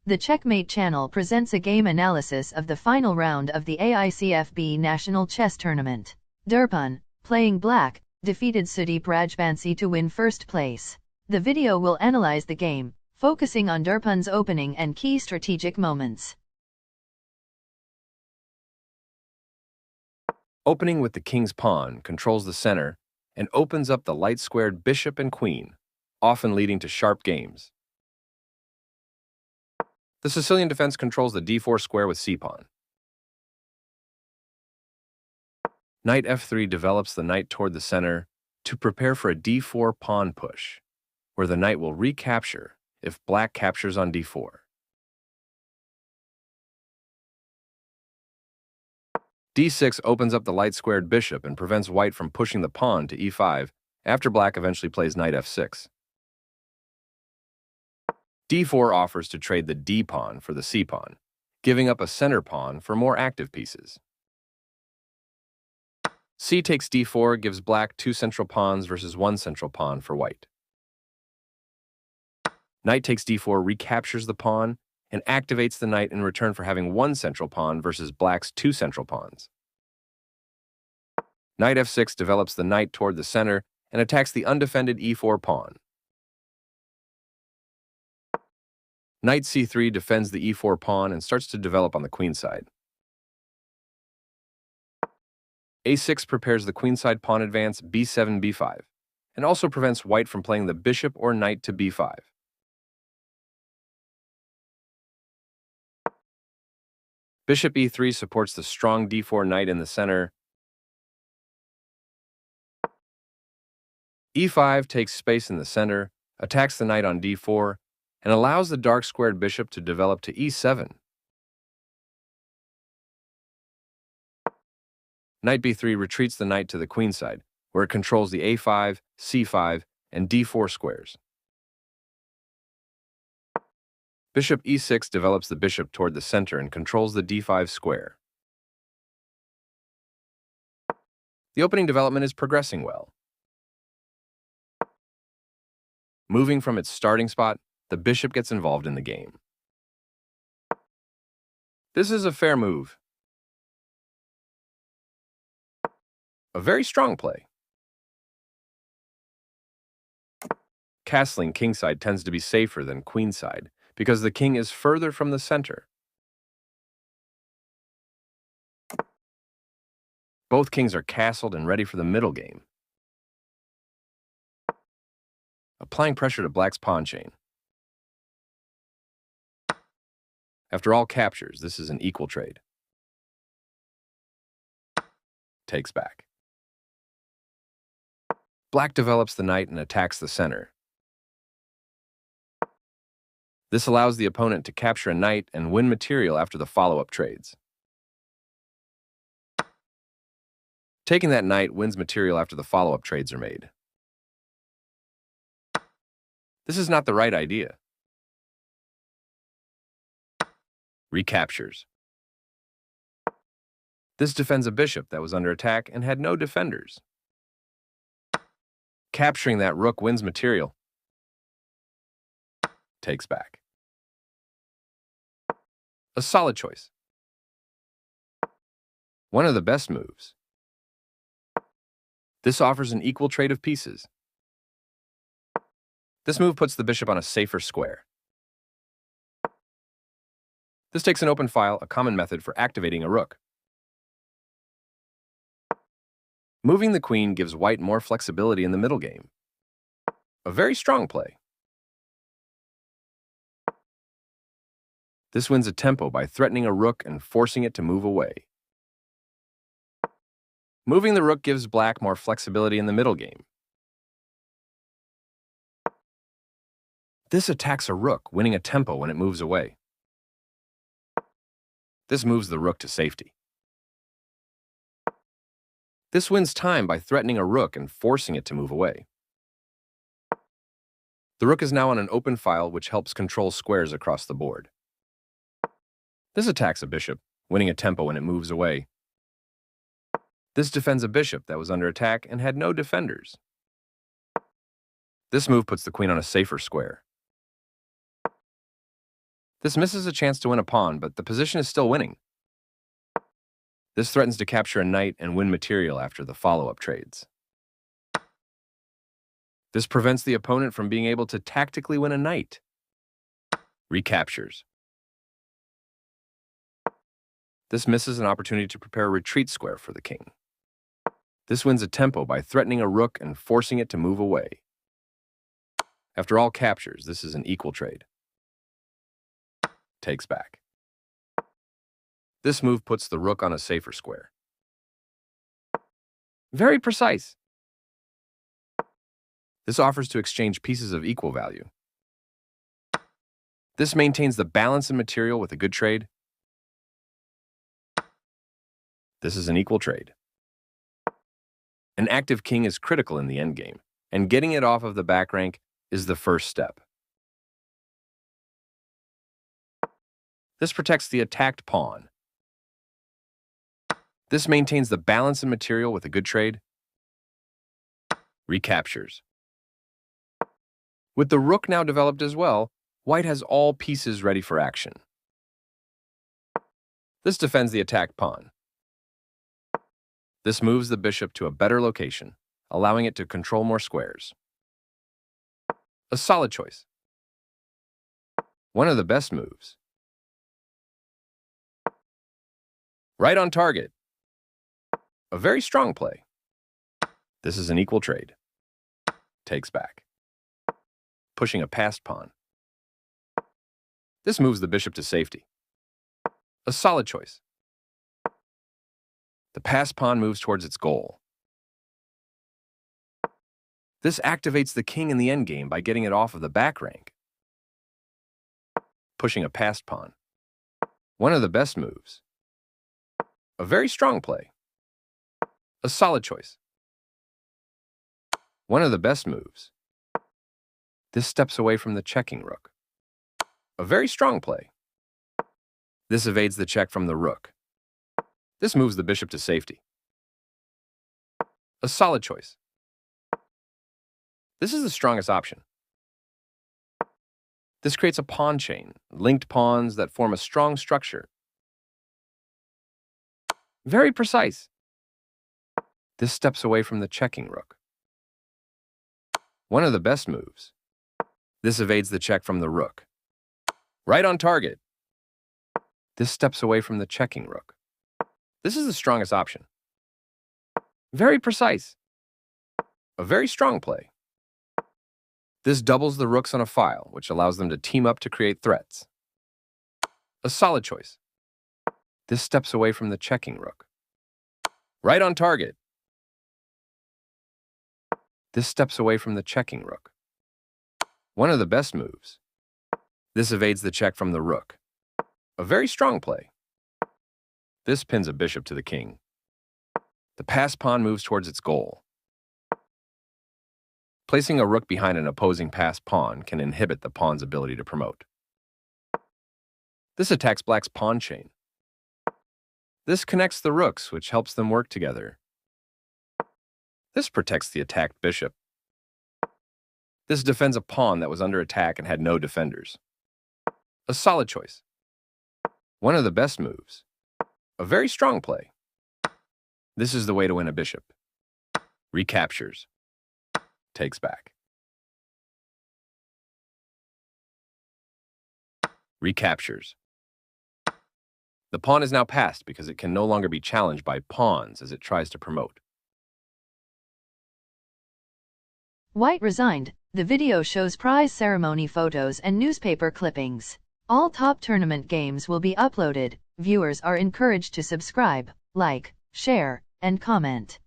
The Checkmate channel presents a game analysis of the final round of the AICFB National Chess Tournament. Darpan, playing black, defeated Sudip Rajbansi to win first place. The video will analyze the game, focusing on Darpan's opening and key strategic moments. Opening with the king's pawn controls the center and opens up the light-squared bishop and queen, often leading to sharp games. The Sicilian defense controls the d4 square with c-pawn. Knight f3 develops the knight toward the center to prepare for a d4 pawn push, where the knight will recapture if black captures on d4. d6 opens up the light-squared bishop and prevents white from pushing the pawn to e5 after black eventually plays knight f6. d4 offers to trade the d-pawn for the c-pawn, giving up a center pawn for more active pieces. c takes d4 gives black 2 central pawns versus 1 central pawn for white. Knight takes d4 recaptures the pawn and activates the knight in return for having 1 central pawn versus black's 2 central pawns. Knight f6 develops the knight toward the center and attacks the undefended e4 pawn. Knight c3 defends the e4 pawn and starts to develop on the queenside. a6 prepares the queenside pawn advance b7, b5, and also prevents white from playing the bishop or knight to b5. Bishop e3 supports the strong d4 knight in the center. e5 takes space in the center, attacks the knight on d4, and allows the dark-squared bishop to develop to e7. Knight b3 retreats the knight to the queenside, where it controls the a5, c5, and d4 squares. Bishop e6 develops the bishop toward the center and controls the d5 square. The opening development is progressing well. Moving from its starting spot, the bishop gets involved in the game. This is a fair move. A very strong play. Castling kingside tends to be safer than queenside because the king is further from the center. Both kings are castled and ready for the middle game. Applying pressure to black's pawn chain. After all captures, this is an equal trade. Takes back. Black develops the knight and attacks the center. This allows the opponent to capture a knight and win material after the follow-up trades. Taking that knight wins material after the follow-up trades are made. This is not the right idea. Recaptures. This defends a bishop that was under attack and had no defenders. Capturing that rook wins material. Takes back. A solid choice. One of the best moves. This offers an equal trade of pieces. This move puts the bishop on a safer square. This takes an open file, a common method for activating a rook. Moving the queen gives white more flexibility in the middle game. A very strong play. This wins a tempo by threatening a rook and forcing it to move away. Moving the rook gives black more flexibility in the middle game. This attacks a rook, winning a tempo when it moves away. This moves the rook to safety. This wins time by threatening a rook and forcing it to move away. The rook is now on an open file, which helps control squares across the board. This attacks a bishop, winning a tempo when it moves away. This defends a bishop that was under attack and had no defenders. This move puts the queen on a safer square. This misses a chance to win a pawn, but the position is still winning. This threatens to capture a knight and win material after the follow-up trades. This prevents the opponent from being able to tactically win a knight. Recaptures. This misses an opportunity to prepare a retreat square for the king. This wins a tempo by threatening a rook and forcing it to move away. After all captures, this is an equal trade. Takes back. This move puts the rook on a safer square. Very precise. This offers to exchange pieces of equal value. This maintains the balance in material with a good trade. This is an equal trade. An active king is critical in the endgame, and getting it off of the back rank is the first step. This protects the attacked pawn. This maintains the balance in material with a good trade. Recaptures. With the rook now developed as well, white has all pieces ready for action. This defends the attacked pawn. This moves the bishop to a better location, allowing it to control more squares. A solid choice. One of the best moves. Right on target. A very strong play. This is an equal trade. Takes back. Pushing a passed pawn. This moves the bishop to safety. A solid choice. The passed pawn moves towards its goal. This activates the king in the endgame by getting it off of the back rank. Pushing a passed pawn. One of the best moves. A very strong play. A solid choice. One of the best moves. This steps away from the checking rook. A very strong play. This evades the check from the rook. This moves the bishop to safety. A solid choice. This is the strongest option. This creates a pawn chain, linked pawns that form a strong structure. Very precise. This steps away from the checking rook. One of the best moves. This evades the check from the rook. Right on target. This steps away from the checking rook. This is the strongest option. Very precise. A very strong play. This doubles the rooks on a file, which allows them to team up to create threats. A solid choice. This steps away from the checking rook. Right on target. This steps away from the checking rook. One of the best moves. This evades the check from the rook. A very strong play. This pins a bishop to the king. The passed pawn moves towards its goal. Placing a rook behind an opposing passed pawn can inhibit the pawn's ability to promote. This attacks black's pawn chain. This connects the rooks, which helps them work together. This protects the attacked bishop. This defends a pawn that was under attack and had no defenders. A solid choice. One of the best moves. A very strong play. This is the way to win a bishop. Recaptures. Takes back. Recaptures. The pawn is now passed because it can no longer be challenged by pawns as it tries to promote. White resigned. The video shows prize ceremony photos and newspaper clippings. All top tournament games will be uploaded. Viewers are encouraged to subscribe, like, share, and comment.